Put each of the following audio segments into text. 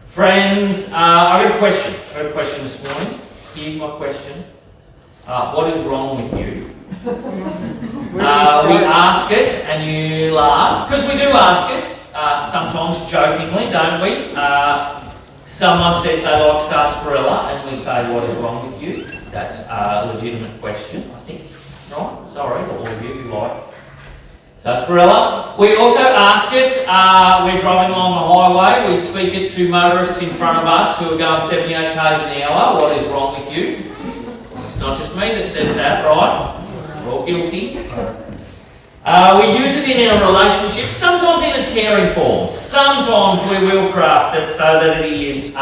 Friends, I got a question. I got a question this morning. Here's my question. What is wrong with you? We ask it and you laugh, because we do ask it, sometimes jokingly, don't we? Someone says they like sarsaparilla and we say, what is wrong with you? That's a legitimate question, I think. Right? Sorry, all of you who like sarsaparilla. We also ask it, we're driving along the highway, we speak it to motorists in front of us who are going 78 k's an hour. What is wrong with you? It's not just me that says that, right? We're all guilty. We use it in our relationships, sometimes in its caring forms. Sometimes we will craft it so that it is,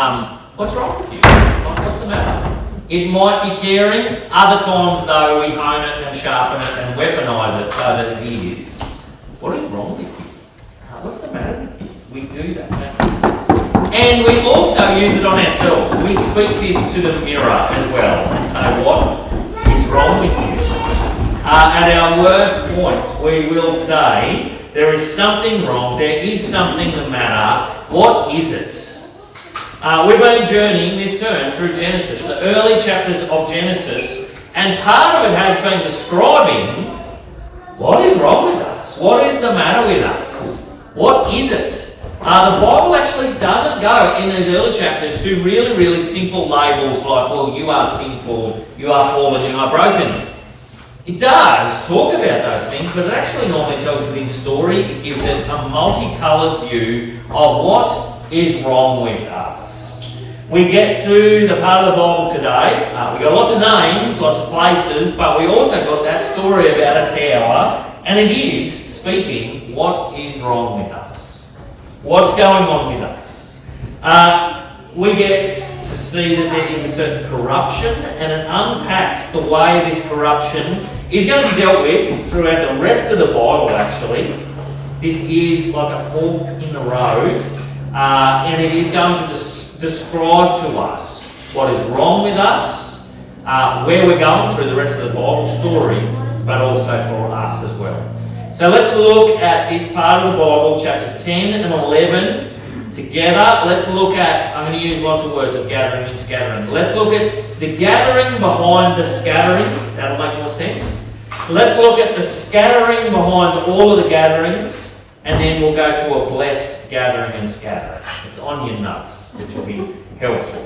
what's wrong with you? What's the matter? It might be caring. Other times, though, we hone it and sharpen it and weaponise it so that it is, what is wrong with you? What's the matter with you? We do that, don't we? And we also use it on ourselves. We speak this to the mirror as well and say, what is wrong with you? At our worst points, we will say, there is something wrong, there is something the matter. What is it? We've been journeying this term through Genesis, the early chapters of Genesis, and part of it has been describing what is wrong with us? What is the matter with us? What is it? The Bible actually doesn't go in these early chapters to really, really simple labels like, well, you are sinful, you are fallen, you are broken. It does talk about those things, but it actually normally tells it in story. It gives it a multicoloured view of what is wrong with us. We get to the part of the Bible today. We've got lots of names, lots of places, but we also got that story about a tower, and it is speaking what is wrong with us. What's going on with us? We get to see that there is a certain corruption, and it unpacks the way this corruption is going to be dealt with throughout the rest of the Bible, actually. This is like a fork in the road, and it is going to describe to us what is wrong with us, where we're going through the rest of the Bible story, but also for us as well. So let's look at this part of the Bible, chapters 10 and 11 together. Let's look at, I'm going to use lots of words of gathering and scattering. Let's look at the gathering behind the scattering. That'll make more sense. Let's look at the scattering behind all of the gatherings, and then we'll go to a blessed gathering and scattering. It's on your notes, which will be helpful.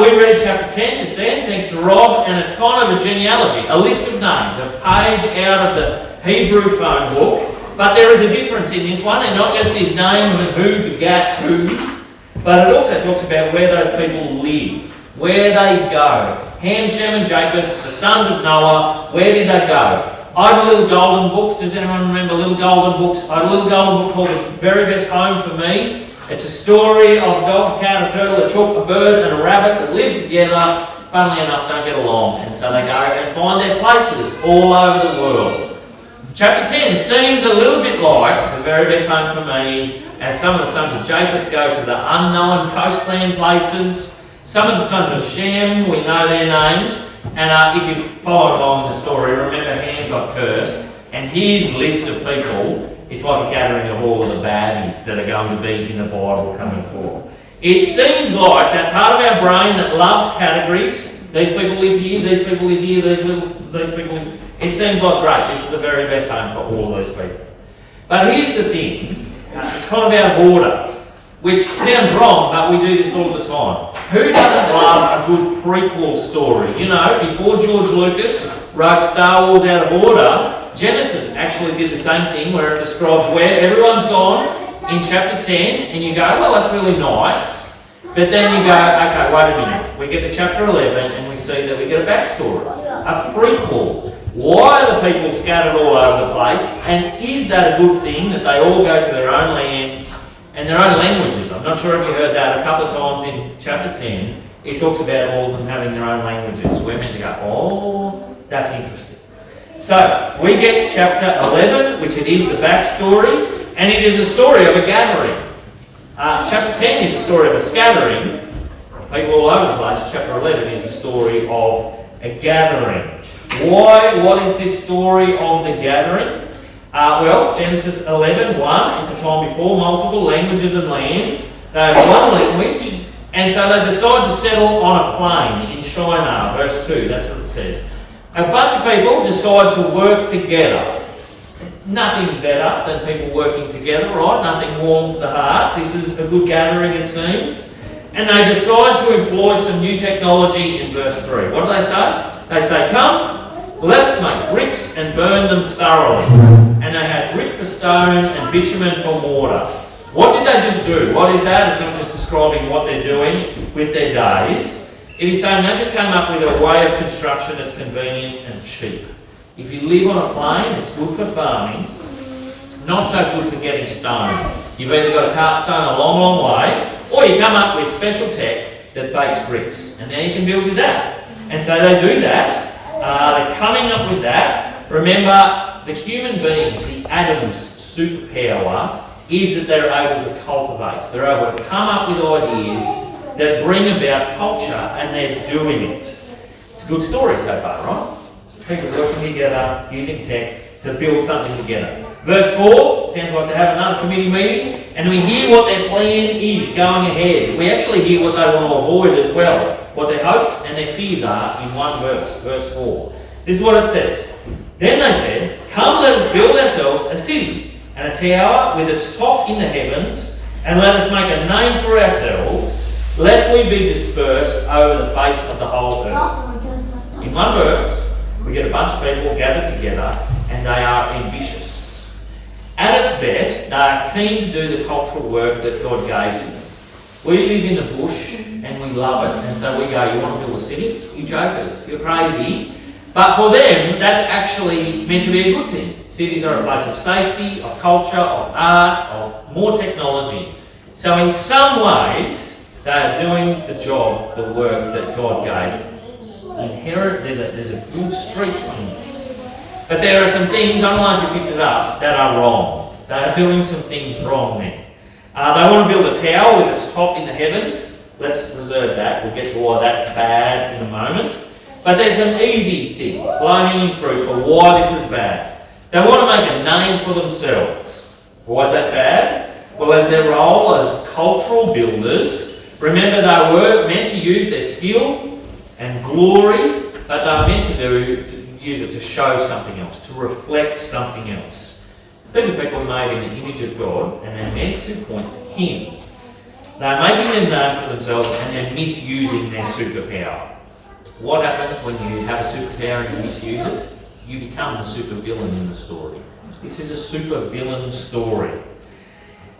We read chapter 10 just then, thanks to Rob, and it's kind of a genealogy, a list of names, a page out of the Hebrew phone book. But there is a difference in this one, and not just his names and who begat who, but it also talks about where those people live, where they go. Ham, Shem and Japheth, the sons of Noah, where did they go? I had a little golden book. Does anyone remember little golden books? I had a little golden book called The Very Best Home for Me. It's a story of a golden cat, a turtle, a chook, a bird and a rabbit that live together. Funnily enough, don't get along, and so they go and find their places all over the world. Chapter 10 seems a little bit like The Very Best Home for Me, as some of the sons of Japheth go to the unknown coastland places. Some of the sons of Shem, we know their names, and if you follow along the story, remember Ham got cursed, and his list of people, it's like a gathering of all of the baddies that are going to be in the Bible coming forward. It seems like that part of our brain that loves categories, these people live here, these people live here, these people live. It seems like, great, this is the very best home for all of these people. But here's the thing, it's kind of out of order, which sounds wrong, but we do this all the time. Who doesn't love a good prequel story? You know, before George Lucas wrote Star Wars out of order, Genesis actually did the same thing where it describes where everyone's gone in chapter 10, and you go, well, that's really nice. But then you go, okay, wait a minute. We get to chapter 11 and we see that we get a backstory, a prequel. Why are the people scattered all over the place? And is that a good thing that they all go to their own lands and their own languages? I'm not sure if you heard that a couple of times in chapter 10. It talks about all of them having their own languages. We're meant to go, oh, that's interesting. So, we get chapter 11, which it is the backstory, and it is a story of a gathering. Chapter 10 is a story of a scattering, people all over the place. Chapter 11 is a story of a gathering. Why? What is this story of the gathering? Well, Genesis 11:1, it's a time before multiple languages and lands They have one language, and so they decide to settle on a plain in Shinar, verse 2, that's what it says. A bunch of people decide to work together. Nothing's better than people working together, right? Nothing warms the heart. This is a good gathering, it seems. And they decide to employ some new technology in verse 3. What do they say? They say, come, let us make bricks and burn them thoroughly. And they had brick for stone and bitumen for mortar. What did they just do? What is that? It's not just describing what they're doing with their days. It is saying they just came up with a way of construction that's convenient and cheap. If you live on a plain, it's good for farming, not so good for getting stone. You've either got to cart stone a long, long way, or you come up with special tech that bakes bricks, and now you can build with that. And so they do that. They're coming up with that. Remember, the human beings, the Adam's superpower is that they're able to cultivate. They're able to come up with ideas that bring about culture, and they're doing it. It's a good story so far, right? People working together, using tech to build something together. Verse 4, sounds like they have another committee meeting, and we hear what their plan is going ahead. We actually hear what they want to avoid as well, what their hopes and their fears are in one verse, verse 4. This is what it says. Then they said, come, let us build ourselves a city and a tower with its top in the heavens, and let us make a name for ourselves, lest we be dispersed over the face of the whole earth. In one verse, we get a bunch of people gathered together, and they are ambitious. At its best, they are keen to do the cultural work that God gave them. We live in the bush, and we love it, and so we go, you want to build a city? You jokers, you're crazy. But for them, that's actually meant to be a good thing. Cities are a place of safety, of culture, of art, of more technology. So in some ways, they are doing the job, the work that God gave them. Inherent, there's a good streak in this. But there are some things, I don't know if you picked it up, that are wrong. They are doing some things wrong there. They want to build a tower with its top in the heavens. Let's reserve that. We'll get to why that's bad in a moment. But there's some easy things, low-hanging fruit for why this is bad. They want to make a name for themselves. Why is that bad? Well, as their role as cultural builders, remember they were meant to use their skill and glory, but they were meant to use it to show something else, to reflect something else. These are people made in the image of God, and they're meant to point to Him. They're making a name for themselves, and they're misusing their superpower. What happens when you have a superpower and you misuse it? You become the supervillain in the story. This is a supervillain story.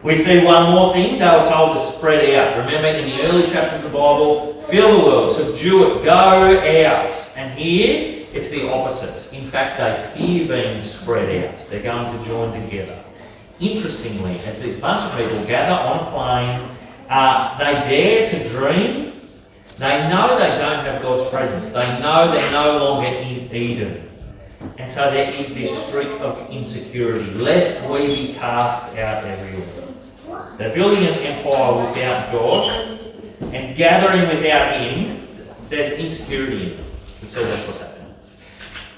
We see one more thing. They were told to spread out. Remember, in the early chapters of the Bible, fill the world, subdue it, go out. And here, it's the opposite. In fact, they fear being spread out. They're going to join together. Interestingly, as this bunch of people gather on a plain, they dare to dream. They know they don't have God's presence. They know they're no longer in Eden. And so there is this streak of insecurity, lest we be cast out everywhere. They're building an empire without God, and gathering without Him, there's insecurity in them. So that's what's happening.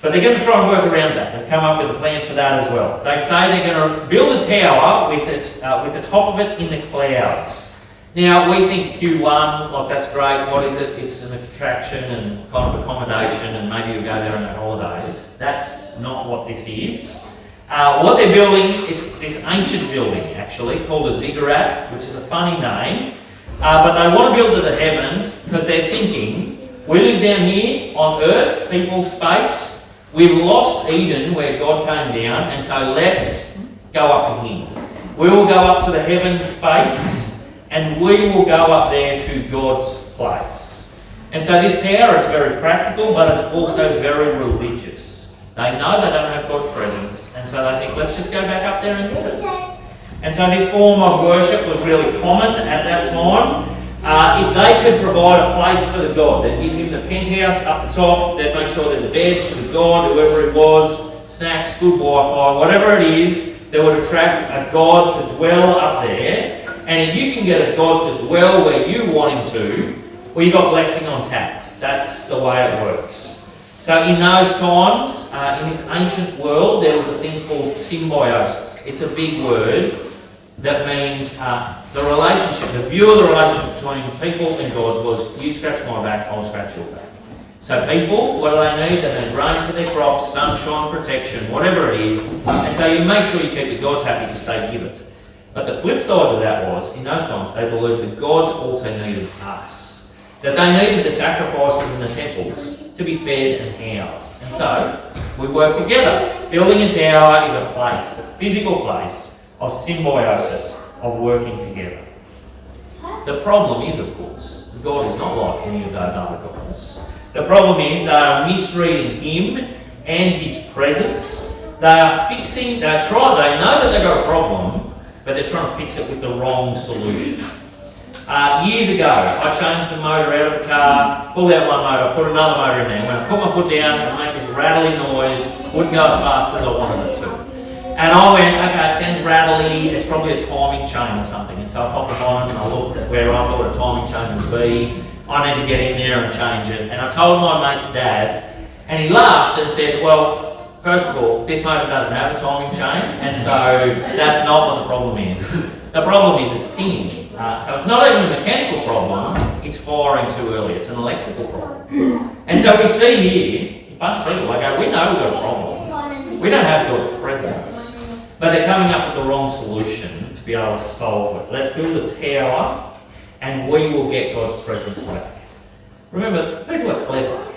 But they're going to try and work around that. They've come up with a plan for that as well. They say they're going to build a tower with the top of it in the clouds. Now, we think Q1, like that's great, what is it? It's an attraction and kind of accommodation, and maybe you go there on their holidays. That's not what this is. What they're building, it's this ancient building, actually, called a ziggurat, which is a funny name. But they want to build to the heavens because they're thinking, we live down here on earth, people, space. We've lost Eden where God came down, and so let's go up to Him. We will go up to the heaven space, and we will go up there to God's place. And so this tower, it's very practical, but it's also very religious. They know they don't have God's presence, and so they think, let's just go back up there and get it. And so this form of worship was really common at that time. If they could provide a place for the God, they'd give him the penthouse up the top, they'd make sure there's a bed for the God, whoever it was, snacks, good Wi-Fi, whatever it is, that would attract a God to dwell up there. And if you can get a God to dwell where you want him to, well, you've got blessing on tap. That's the way it works. So in those times, in this ancient world, there was a thing called symbiosis. It's a big word. that means the relationship, the view of the relationship between people and God was, you scratch my back, I'll scratch your back. So people, what do they need? They need rain for their crops, sunshine, protection, whatever it is. And so you make sure you keep it. God's happy because they give it. But the flip side of that was, in those times, they believed that God's also needed us. That they needed the sacrifices in the temples to be fed and housed. And so, we work together. Building a tower is a place, a physical place of symbiosis, of working together. The problem is, of course, God is not like any of those other gods. The problem is they are misreading Him and His presence. They are fixing, they know that they've got a problem, but they're trying to fix it with the wrong solution. Years ago, I changed a motor out of the car, pulled out one motor, put another motor in there. When I put my foot down, it would make this rattly noise, wouldn't go as fast as I wanted it to. And I went, okay, it sounds rattly, it's probably a timing chain or something. And so I popped the bonnet and I looked at where I thought a timing chain would be. I need to get in there and change it. And I told my mate's dad, and he laughed and said, well, first of all, this motor doesn't have a timing chain, and so that's not what the problem is. The problem is it's pinging. So it's not even a mechanical problem, it's firing too early, it's an electrical problem. And so we see here, a bunch of people, they go, we know we've got a problem. We don't have God's presence. But they're coming up with the wrong solution to be able to solve it. Let's build a tower and we will get God's presence back. Remember, people are clever.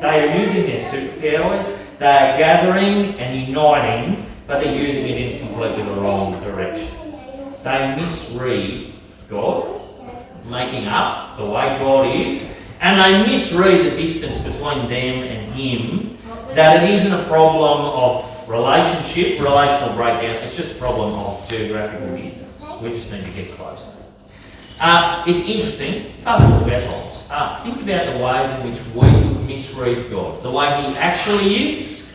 They are using their superpowers, they are gathering and uniting, but they're using it in completely the wrong direction. They misread God, making up the way God is, and they misread the distance between them and Him, that it isn't a problem of relational breakdown, it's just a problem of geographical distance. We just need to get closer. It's interesting, fast forward to our times. Think about the ways in which we misread God, the way He actually is,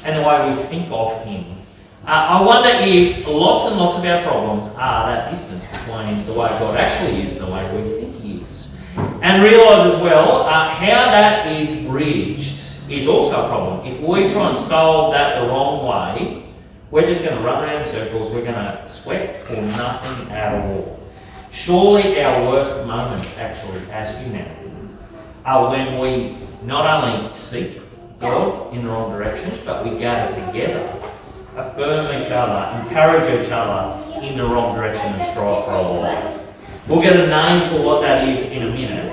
and the way we think of Him. I wonder if lots and lots of our problems are that distance between the way God actually is and the way we think He is. And realise as well, how that is bridged is also a problem. If we try and solve that the wrong way, we're just going to run around in circles, we're going to sweat for nothing at all. Surely our worst moments, actually, as humanity, are when we not only seek God in the wrong direction, but we gather together, affirm each other, encourage each other in the wrong direction and strive for a life. We'll get a name for what that is in a minute.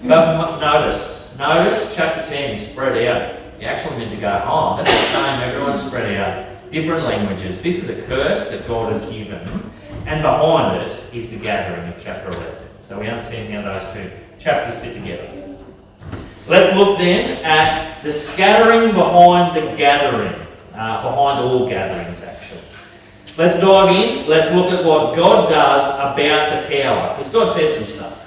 But notice chapter 10, spread out. You actually need to go, oh, that's the name, everyone's spread out. Different languages. This is a curse that God has given. And behind it is the gathering of chapter 11. So we understand how those two chapters fit together. Let's look then at the scattering behind the gathering. Behind all gatherings, actually. Let's dive in. Let's look at what God does about the tower. Because God says some stuff.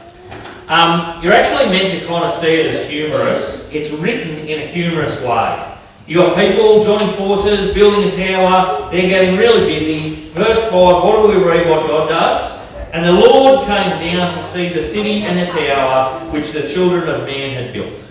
You're actually meant to kind of see it as humorous. It's written in a humorous way. You have people joining forces, building a tower. They're getting really busy. Verse 5, what do we read what God does? And the Lord came down to see the city and the tower which the children of man had built.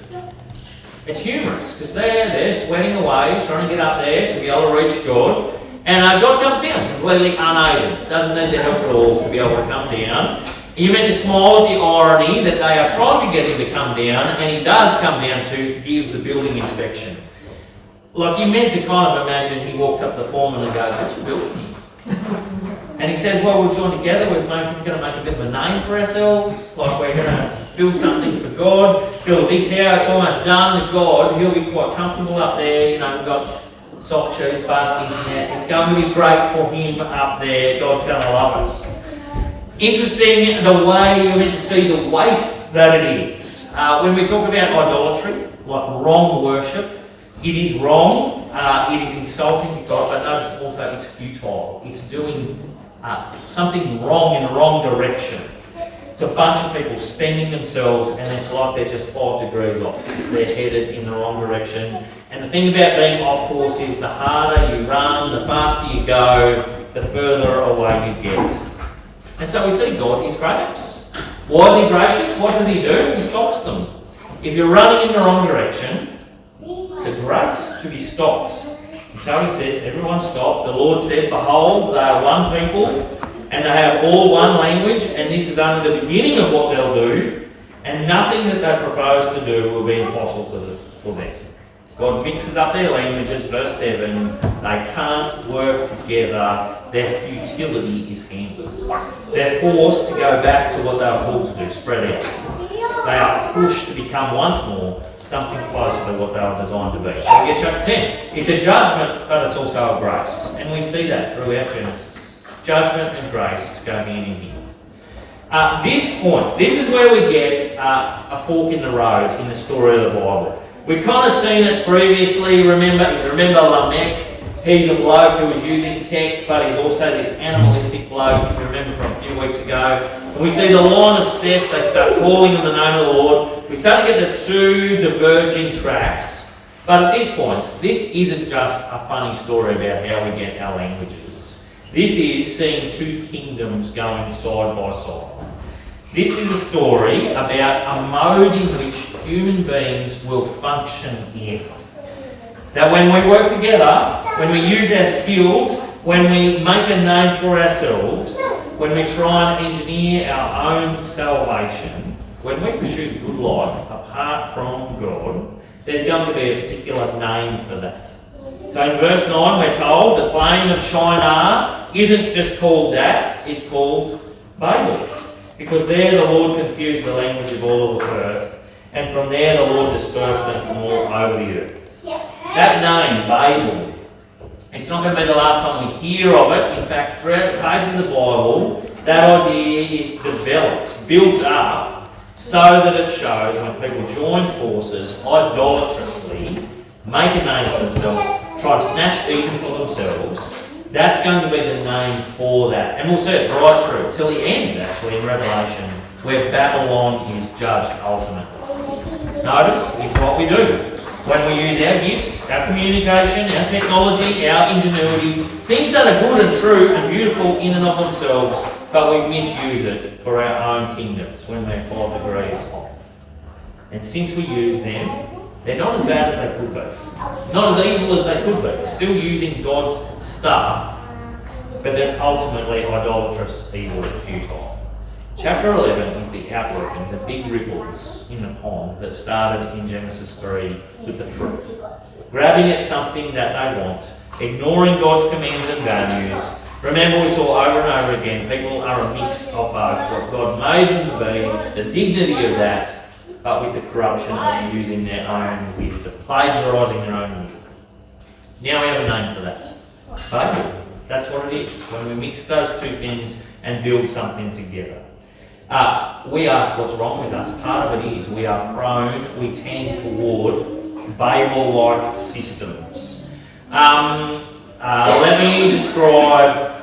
It's humorous because they're sweating away, trying to get up there to be able to reach God. And God comes down completely unaided. Doesn't need their help at all to be able to come down. You're meant to smile at the irony that they are trying to get him to come down, and he does come down to give the building inspection. Like, you're meant to kind of imagine he walks up to the foreman and goes, "What you building here?" And he says, "Well, we've joined together, we're going to make a bit of a name for ourselves, like we're going to build something for God, build a big tower, it's almost done. God, he'll be quite comfortable up there, we've got soft cheese, fast internet, it's going to be great for him up there, God's going to love it." Interesting the way you're meant to see the waste that it is. When we talk about idolatry, like wrong worship, it is wrong, it is insulting to God, but notice also it's futile. It's doing something wrong in the wrong direction. It's a bunch of people spending themselves, and it's like they're just 5 degrees off. They're headed in the wrong direction. And the thing about being off course is the harder you run, the faster you go, the further away you get. And so we see God is gracious. Why is he gracious? What does he do? He stops them. If you're running in the wrong direction, it's a grace to be stopped. And so he says, everyone stop. The Lord said, "Behold, they are one people, and they have all one language, and this is only the beginning of what they'll do, and nothing that they propose to do will be impossible for them. God mixes up their languages, verse 7, they can't work together, their futility is handled. They're forced to go back to what they were called to do, spread out. They are pushed to become once more something closer to what they were designed to be. So we get chapter 10. It's a judgment, but it's also a grace. And we see that throughout Genesis. Judgment and grace go hand in hand. This point, this is where we get a fork in the road in the story of the Bible. We've kind of seen it previously. Remember Lamech. He's a bloke who was using tech, but he's also this animalistic bloke, if you remember from a few weeks ago. And we see the line of Seth, they start calling on the name of the Lord. We start to get the two diverging tracks. But at this point, this isn't just a funny story about how we get our languages. This is seeing two kingdoms going side by side. This is a story about a mode in which human beings will function in. That when we work together, when we use our skills, when we make a name for ourselves, when we try and engineer our own salvation, when we pursue good life apart from God, there's going to be a particular name for that. So in verse 9 we're told the plain of Shinar isn't just called that, it's called Babel. Because there the Lord confused the language of all of the earth, and from there the Lord dispersed them from all over the earth. That name, Babel, it's not going to be the last time we hear of it. In fact, throughout the pages of the Bible, that idea is developed, built up, so that it shows when people join forces idolatrously, make a name for themselves, try to snatch Eden for themselves, that's going to be the name for that. And we'll see it right through, till the end, actually, in Revelation, where Babylon is judged ultimately. Notice, it's what we do. When we use our gifts, our communication, our technology, our ingenuity, things that are good and true and beautiful in and of themselves, but we misuse it for our own kingdoms when they're 5 degrees off. And since we use them, they're not as bad as they could be. Not as evil as they could be. Still using God's stuff, but they're ultimately idolatrous, evil, and futile. Chapter 11 is the outworking, the big ripples in the pond that started in Genesis 3 with the fruit. Grabbing at something that they want, ignoring God's commands and values. Remember, we saw over and over again, people are a mix of both what God made them to be, the dignity of that, but with the corruption of using their own wisdom, plagiarising their own wisdom. Now we have a name for that. Babel. That's what it is, when we mix those two things and build something together. We ask what's wrong with us. Part of it is we are prone, we tend toward Babel-like systems. Let me describe,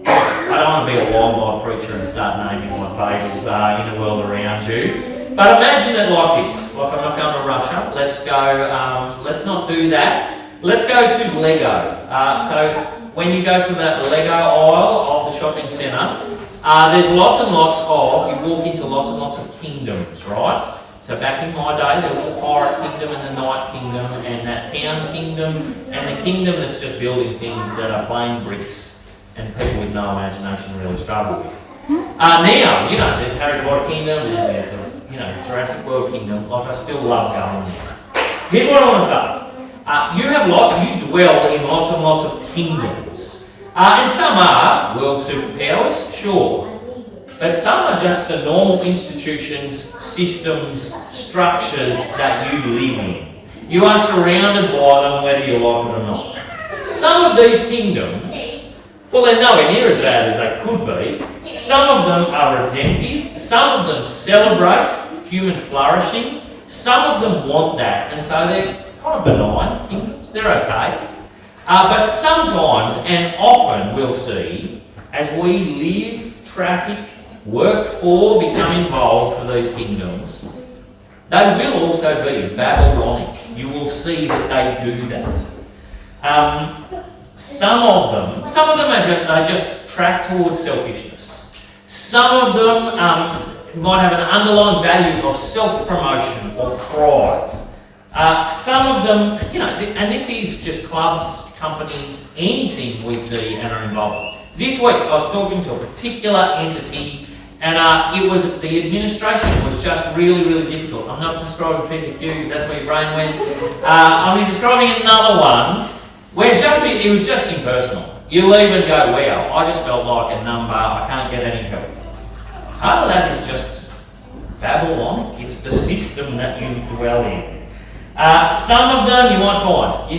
I don't want to be a wild preacher and start naming what fables are in the world around you, but imagine it like this. Like, I'm not going to Russia. Let's go, let's not do that. Let's go to Lego. So when you go to that Lego aisle of the shopping centre, there's lots and lots of, you walk into lots and lots of kingdoms, right? So back in my day, there was the pirate kingdom and the knight kingdom and that town kingdom and the kingdom that's just building things that are plain bricks and people with no imagination really struggle with. Now, there's Harry Potter kingdom, there's the, Jurassic World kingdom. Like, I still love going there. Here's what I want to say. You dwell in lots and lots of kingdoms. And some are world superpowers, sure. But some are just the normal institutions, systems, structures that you live in. You are surrounded by them whether you like it or not. Some of these kingdoms, well, they're nowhere near as bad as they could be. Some of them are redemptive. Some of them celebrate human flourishing. Some of them want that, and so they're kind of benign kingdoms. They're okay. But sometimes, and often, we'll see, as we live, traffic, work for, become involved for these kingdoms, they will also be Babylonic. You will see that they do that. Some of them are just track towards selfishness. Some of them might have an underlying value of self-promotion or pride. Some of them, and this is just clubs, companies, anything we see and are involved in. This week I was talking to a particular entity, and the administration was just really, really difficult. I'm not describing PCQ, that's where your brain went. I'm describing another one where it was just impersonal. You leave and go, wow, I just felt like a number, I can't get any help. Part of that is just Babylon, it's the system that you dwell in. Some of them you might find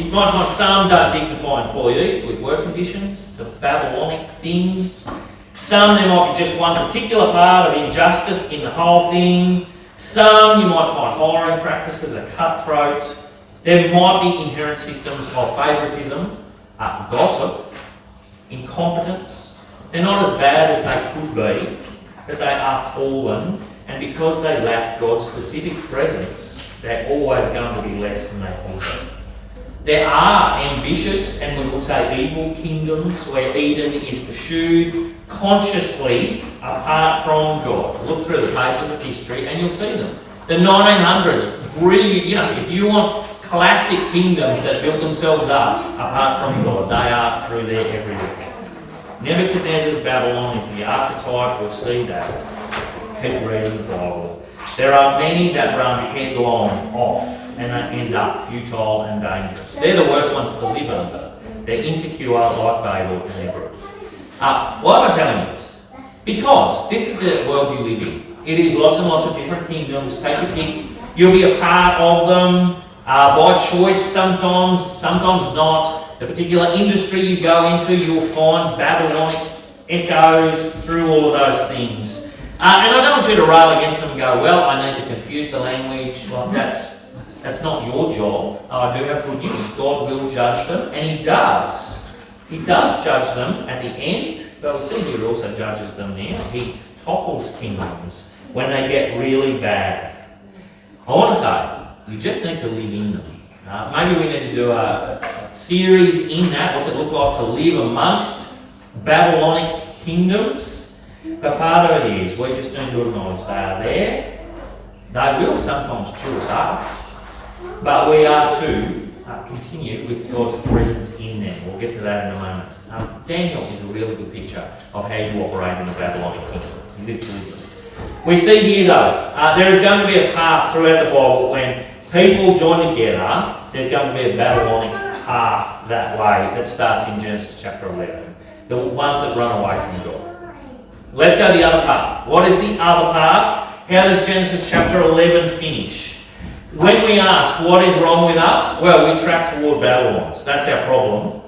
some don't dignify employees with work conditions, it's a Babylonic thing. Some there might be just one particular part of injustice in the whole thing. Some you might find hiring practices are cutthroat. There might be inherent systems of favouritism, gossip, incompetence. They're not as bad as they could be, but they are fallen, and because they lack God's specific presence, they're always going to be less than they thought. There are ambitious and we would say evil kingdoms where Eden is pursued consciously apart from God. Look through the pages of history and you'll see them. The 1900s, brilliant, if you want classic kingdoms that built themselves up apart from God, they are through there everywhere. Nebuchadnezzar's Babylon is the archetype, we'll see that. Keep reading the Bible. There are many that run headlong off and they end up futile and dangerous. They're the worst ones to live under. They're insecure like Babel and their group. Why am I telling you this? Because this is the world you live in. It is lots and lots of different kingdoms. Take your pick. You'll be a part of them by choice sometimes, sometimes not. The particular industry you go into, you'll find Babylonic echoes through all of those things. And I don't want you to rail against them and go, well, I need to confuse the language. Well, that's not your job. I do have good news. God will judge them, and He does. He does judge them at the end, but we see He also judges them now. He topples kingdoms when they get really bad. I want to say, you just need to live in them. Maybe we need to do a series in that, what's it look like to live amongst Babylonic kingdoms. But part of it is, we just need to acknowledge they are there. They will sometimes chew us up. But we are to continue with God's presence in them. We'll get to that in a moment. Daniel is a really good picture of how you operate in the Babylonic kingdom. Literally. We see here though, there is going to be a path throughout the Bible when people join together, there's going to be a Babylonic path that way that starts in Genesis chapter 11. The ones that run away from God. Let's go the other path. What is the other path? How does Genesis chapter 11 finish? When we ask what is wrong with us, well, we track toward Babylon. So that's our problem.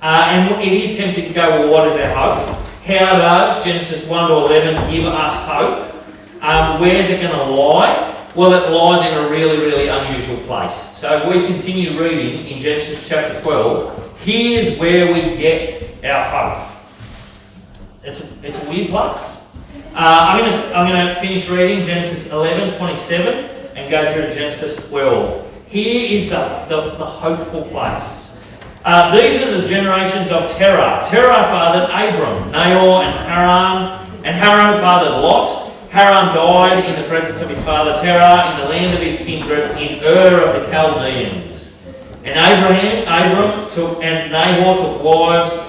And it is tempting to go, well, what is our hope? How does Genesis 1 to 11 give us hope? Where's it going to lie? Well, it lies in a really, really unusual place. So if we continue reading in Genesis chapter 12, here's where we get our hope. It's a weird place. I'm going to finish reading Genesis 11:27 and go through to Genesis 12. Here is the hopeful place. These are the generations of Terah. Terah fathered Abram, Nahor, and Haran. And Haran fathered Lot. Haran died in the presence of his father Terah in the land of his kindred in Ur of the Chaldeans. And Abram took, and Nahor took wives.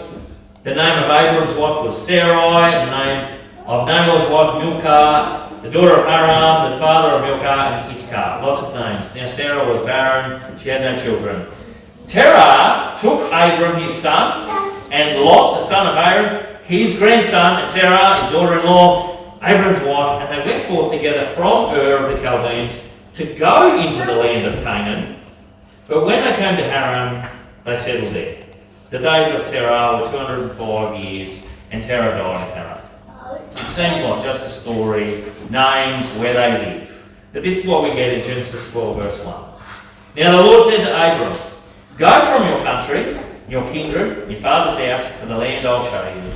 The name of Abram's wife was Sarai, and the name of Nahor's wife Milcah, the daughter of Haran, the father of Milcah, and Iscah. Lots of names. Now Sarah was barren, she had no children. Terah took Abram his son, and Lot the son of Abram, his grandson, and Sarah his daughter-in-law, Abram's wife, and they went forth together from Ur of the Chaldeans to go into the land of Canaan. But when they came to Haran, they settled there. The days of Terah were 205 years, and Terah died in Haran. It seems like just a story, names, where they live. But this is what we get in Genesis 12 verse 1. Now the Lord said to Abram, go from your country, your kindred, your father's house, to the land I'll show you.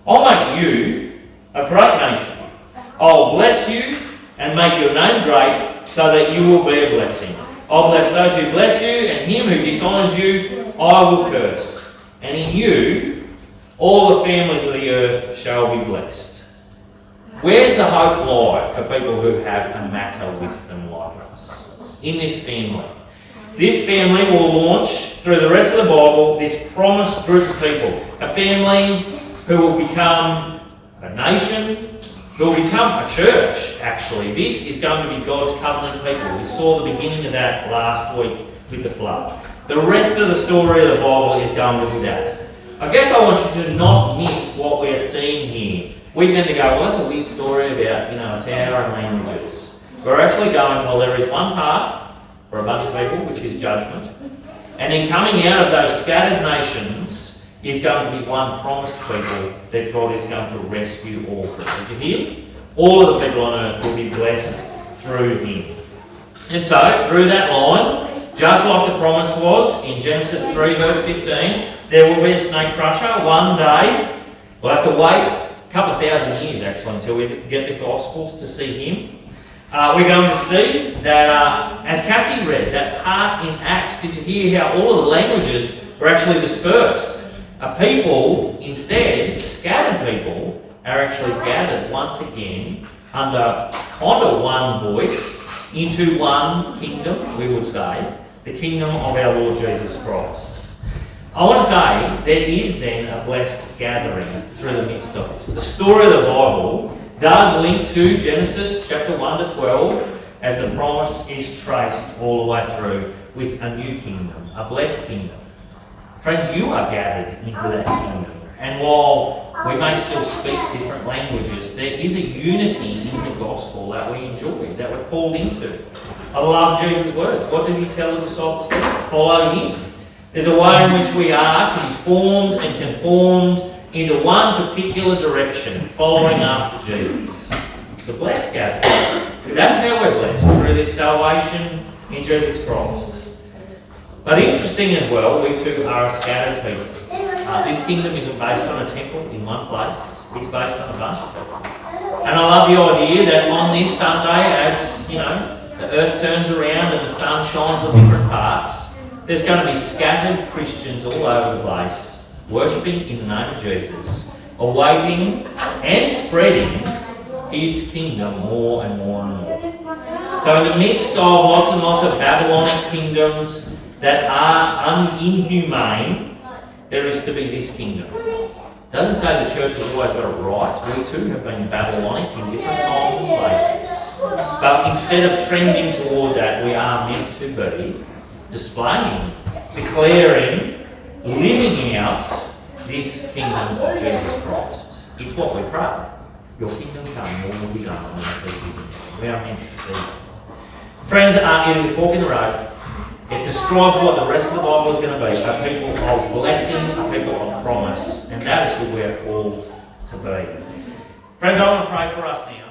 I'll make you a great nation. I'll bless you and make your name great so that you will be a blessing. I'll bless those who bless you, and him who dishonours you I will curse. And in you all the families of the earth shall be blessed. Where's the hope lie for people who have a matter with them like us? In this family. This family will launch through the rest of the Bible this promised group of people. A family who will become a nation, who will become a church, actually. This is going to be God's covenant people. We saw the beginning of that last week with the flood. The rest of the story of the Bible is going to be that. I guess I want you to not miss what we're seeing here. We tend to go, well, that's a weird story about, a tower and languages. We're actually going, well, there is one path for a bunch of people, which is judgment. And then coming out of those scattered nations is going to be one promised people that God is going to rescue all from. Did you hear? All of the people on earth will be blessed through him. And so, through that line, just like the promise was in Genesis 3 verse 15, there will be a snake crusher one day. We'll have to wait a couple of thousand years actually until we get the Gospels to see him. We're going to see that, as Kathy read, that part in Acts, did you hear how all of the languages were actually dispersed? People, instead, scattered people, are actually gathered once again under kind of one voice into one kingdom, we would say, the kingdom of our Lord Jesus Christ. I want to say there is then a blessed gathering through the midst of this. The story of the Bible does link to Genesis chapter 1 to 12 as the promise is traced all the way through with a new kingdom, a blessed kingdom. Friends, you are gathered into that kingdom. And while we may still speak different languages, there is a unity in the gospel that we enjoy, that we're called into. I love Jesus' words. What does he tell the disciples to do? Follow him. There's a way in which we are to be formed and conformed into one particular direction, following after Jesus. It's a blessed gathering. That's how we're blessed, through this salvation in Jesus Christ. But interesting as well, we too are a scattered people. This kingdom isn't based on a temple in one place, it's based on a bunch of people. And I love the idea that on this Sunday, as the earth turns around and the sun shines on different parts, there's going to be scattered Christians all over the place, worshipping in the name of Jesus, awaiting and spreading his kingdom more and more and more. So in the midst of lots and lots of Babylonic kingdoms that are inhumane, there is to be this kingdom. It doesn't say the church has always got it right. We too have been Babylonic in different times and places. But instead of trending toward that, we are meant to be displaying, declaring, living out this kingdom of Jesus Christ. It's what we pray. Your kingdom come, your will be done on earth as it is in heaven. We are meant to see. Friends, it is a fork in the road. It describes what the rest of the Bible is going to be, a people of blessing, a people of promise. And that is who we are called to be. Friends, I want to pray for us now.